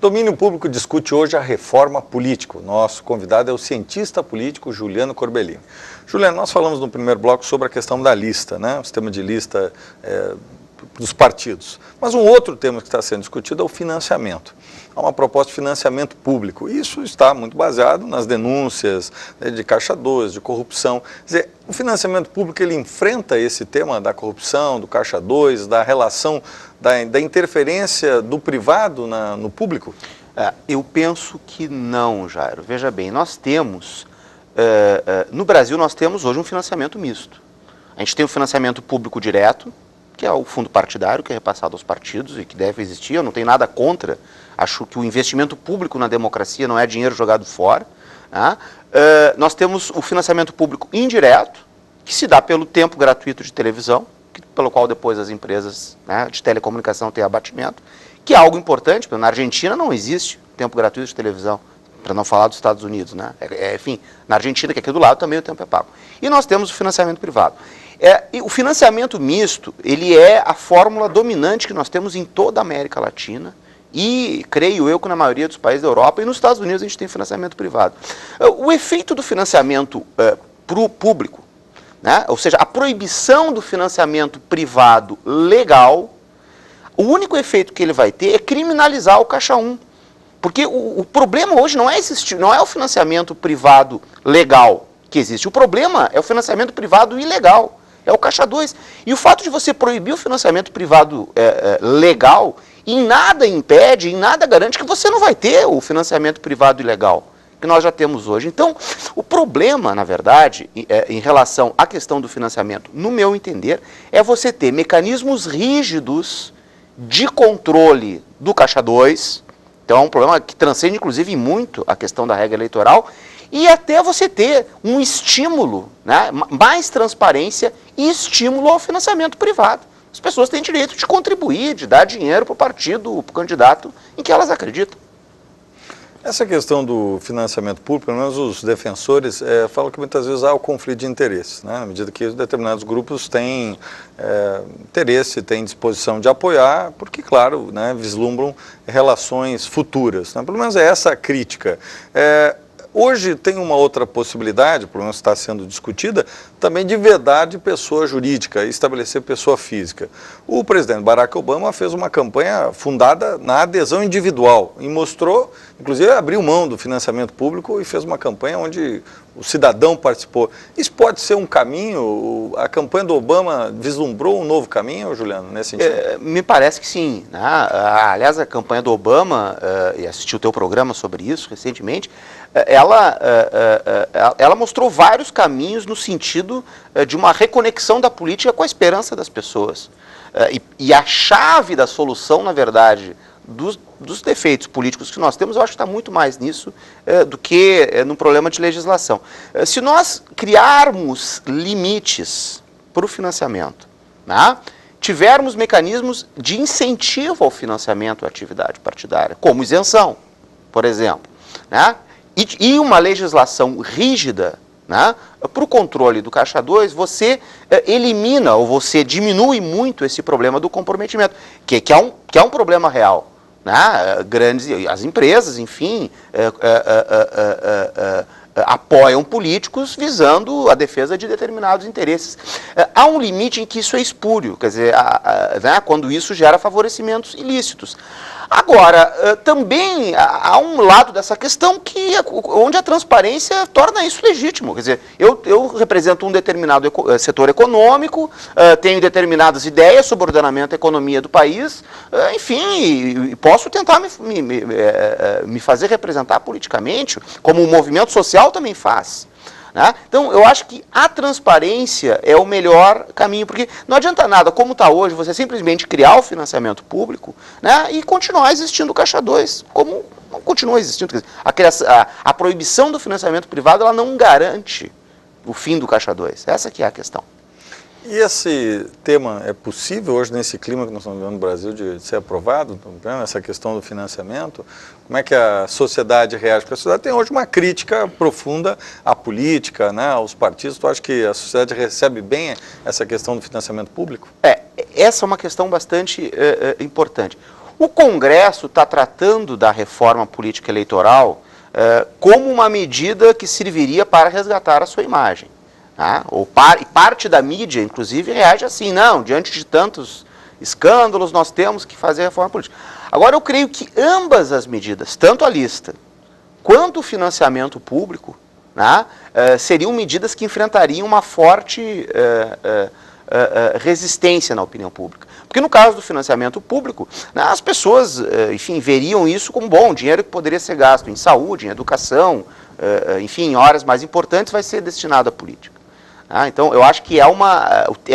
Domínio Público discute hoje a reforma política. Nosso convidado é o cientista político Juliano Corbellini. Juliano, nós falamos no primeiro bloco sobre a questão da lista, né? O sistema de lista dos partidos. Mas um outro tema que está sendo discutido é o financiamento. Há uma proposta de financiamento público. Isso está muito baseado nas denúncias de Caixa 2, de corrupção. Quer dizer, o financiamento público ele enfrenta esse tema da corrupção, do Caixa 2, da relação, da interferência do privado no público? Eu penso que não, Jairo. Veja bem, nós temos, no Brasil nós temos hoje um financiamento misto. A gente tem o financiamento público direto, que é o fundo partidário, que é repassado aos partidos e que deve existir. Eu não tenho nada contra. Acho que o investimento público na democracia não é dinheiro jogado fora. Né? Nós temos o financiamento público indireto, que se dá pelo tempo gratuito de televisão, pelo qual depois as empresas, né, de telecomunicação têm abatimento, que é algo importante, porque na Argentina não existe tempo gratuito de televisão, para não falar dos Estados Unidos. Né? Enfim, na Argentina, que é aqui do lado, também o tempo é pago. E nós temos o financiamento privado. E o financiamento misto, ele é a fórmula dominante que nós temos em toda a América Latina e, creio eu, que na maioria dos países da Europa e nos Estados Unidos a gente tem financiamento privado. O efeito do financiamento público, né, ou seja, a proibição do financiamento privado legal, o único efeito que ele vai ter é criminalizar o Caixa 1. Porque o problema hoje não é o financiamento privado legal que existe, o problema é o financiamento privado ilegal. É o Caixa 2. E o fato de você proibir o financiamento privado legal, em nada impede, em nada garante que você não vai ter o financiamento privado ilegal, que nós já temos hoje. Então, o problema, na verdade, em relação à questão do financiamento, no meu entender, é você ter mecanismos rígidos de controle do Caixa 2. Então, é um problema que transcende, inclusive, muito a questão da regra eleitoral, e até você ter um estímulo, né, mais transparência e estímulo ao financiamento privado. As pessoas têm direito de contribuir, de dar dinheiro para o partido, para o candidato em que elas acreditam. Essa questão do financiamento público, pelo menos os defensores falam que muitas vezes há o conflito de interesses, né, na medida que determinados grupos têm interesse, têm disposição de apoiar, porque, claro, né, vislumbram relações futuras. Né, pelo menos é essa a crítica. Hoje tem uma outra possibilidade, pelo menos está sendo discutida, também de vedar de pessoa jurídica, estabelecer pessoa física. O presidente Barack Obama fez uma campanha fundada na adesão individual e mostrou, inclusive abriu mão do financiamento público e fez uma campanha onde o cidadão participou. Isso pode ser um caminho? A campanha do Obama vislumbrou um novo caminho, Juliano, nesse sentido? Me parece que sim. Né? Aliás, a campanha do Obama, e assisti o teu programa sobre isso recentemente, ela mostrou vários caminhos no sentido de uma reconexão da política com a esperança das pessoas. E a chave da solução, na verdade, dos defeitos políticos que nós temos, eu acho que está muito mais nisso do que no problema de legislação. Se nós criarmos limites para o financiamento, né, tivermos mecanismos de incentivo ao financiamento à atividade partidária, como isenção, por exemplo, né, e uma legislação rígida, né, para o controle do Caixa 2, você elimina ou você diminui muito esse problema do comprometimento, que é um problema real. Né? As empresas, enfim, apoiam políticos visando a defesa de determinados interesses. Há um limite em que isso é espúrio, quer dizer, né, quando isso gera favorecimentos ilícitos. Agora, também há um lado dessa questão onde a transparência torna isso legítimo. Quer dizer, eu represento um determinado setor econômico, tenho determinadas ideias sobre o ordenamento da economia do país, enfim, e posso tentar me fazer representar politicamente, como o movimento social também faz. Né? Então, eu acho que a transparência é o melhor caminho, porque não adianta nada, como está hoje, você simplesmente criar o financiamento público, né, e continuar existindo o Caixa 2, como continua existindo. A proibição do financiamento privado ela não garante o fim do Caixa 2, essa que é a questão. E esse tema é possível hoje, nesse clima que nós estamos vivendo no Brasil, de ser aprovado? Essa questão do financiamento? Como é que a sociedade reage? Porque a sociedade tem hoje uma crítica profunda à política, né, aos partidos. Tu acha que a sociedade recebe bem essa questão do financiamento público? Essa é uma questão bastante importante. O Congresso está tratando da reforma política eleitoral como uma medida que serviria para resgatar a sua imagem. Tá? E parte da mídia, inclusive, reage assim, não, diante de tantos escândalos, nós temos que fazer a reforma política. Agora, eu creio que ambas as medidas, tanto a lista quanto o financiamento público, né, seriam medidas que enfrentariam uma forte resistência na opinião pública. Porque no caso do financiamento público, né, as pessoas, enfim, veriam isso como bom, dinheiro que poderia ser gasto em saúde, em educação, enfim, em horas mais importantes vai ser destinado à política. Então, eu acho que é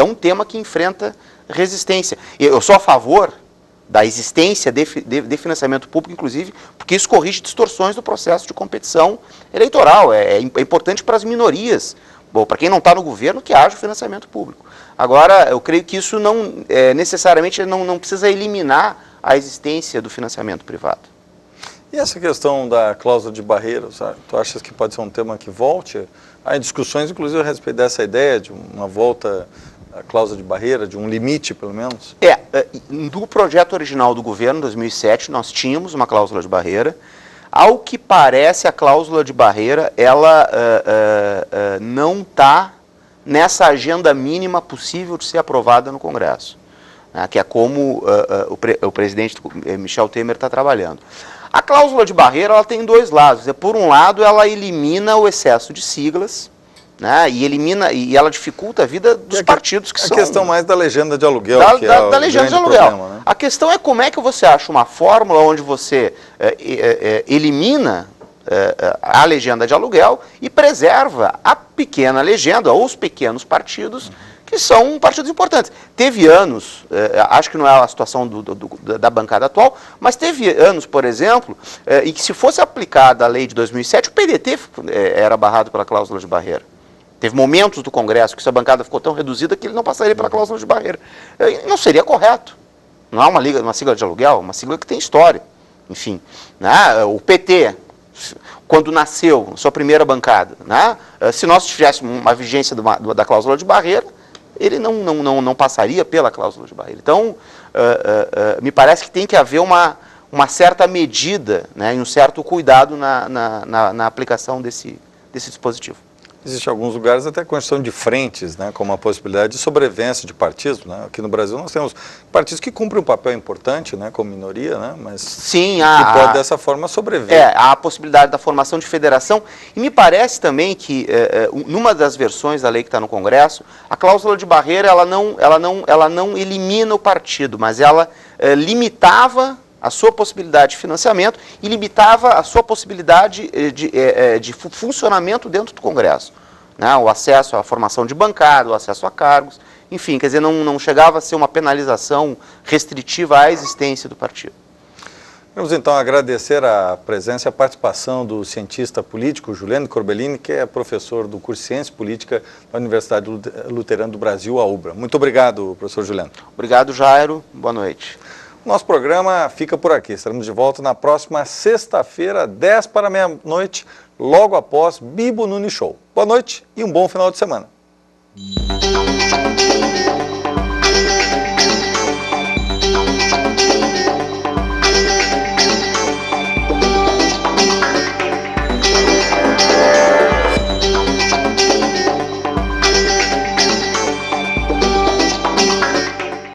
um tema que enfrenta resistência. Eu sou a favor da existência de financiamento público, inclusive, porque isso corrige distorções do processo de competição eleitoral. É importante para as minorias, para quem não está no governo, que haja o financiamento público. Agora, eu creio que isso não necessariamente não precisa eliminar a existência do financiamento privado. E essa questão da cláusula de barreira, sabe? Tu achas que pode ser um tema que volte? Há discussões, inclusive, a respeito dessa ideia de uma volta à cláusula de barreira, de um limite, pelo menos? No projeto original do governo, em 2007, nós tínhamos uma cláusula de barreira. Ao que parece, a cláusula de barreira, ela não está nessa agenda mínima possível de ser aprovada no Congresso, né, que é como o presidente Michel Temer está trabalhando. A cláusula de barreira ela tem dois lados. Por um lado, ela elimina o excesso de siglas, né, e ela dificulta a vida dos partidos que são... A questão mais da legenda de aluguel, da legenda de aluguel. Problema, né? A questão é como é que você acha uma fórmula onde você elimina a legenda de aluguel e preserva a pequena legenda, ou os pequenos partidos, que são partidos importantes. Teve anos, acho que não é a situação da bancada atual, mas teve anos, por exemplo, em que se fosse aplicada a lei de 2007, o PDT era barrado pela cláusula de barreira. Teve momentos do Congresso que essa bancada ficou tão reduzida que ele não passaria pela cláusula de barreira. Não seria correto. Não é uma sigla de aluguel, uma sigla que tem história. Enfim, né? O PT, quando nasceu, sua primeira bancada, né? Se nós tivéssemos uma vigência da cláusula de barreira, ele não passaria pela cláusula de barreira. Então, me parece que tem que haver uma certa medida, né, e um certo cuidado na aplicação desse dispositivo. Existem alguns lugares até com questão de frentes, né, como a possibilidade de sobrevivência de partidos. Né? Aqui no Brasil nós temos partidos que cumprem um papel importante, né, como minoria, né, mas sim, que pode dessa forma sobreviver. Há a possibilidade da formação de federação. E me parece também que, numa das versões da lei que está no Congresso, a cláusula de barreira ela não elimina o partido, mas ela limitava a sua possibilidade de financiamento e limitava a sua possibilidade de funcionamento dentro do Congresso. Né? O acesso à formação de bancada, o acesso a cargos, enfim, quer dizer, não chegava a ser uma penalização restritiva à existência do partido. Vamos então agradecer a presença e a participação do cientista político Juliano Corbellini, que é professor do curso de Ciência Política da Universidade Luterana do Brasil, a UBRA. Muito obrigado, professor Juliano. Obrigado, Jairo. Boa noite. Nosso programa fica por aqui. Estaremos de volta na próxima sexta-feira, 10 para meia-noite, logo após Bibo Nunes Show. Boa noite e um bom final de semana.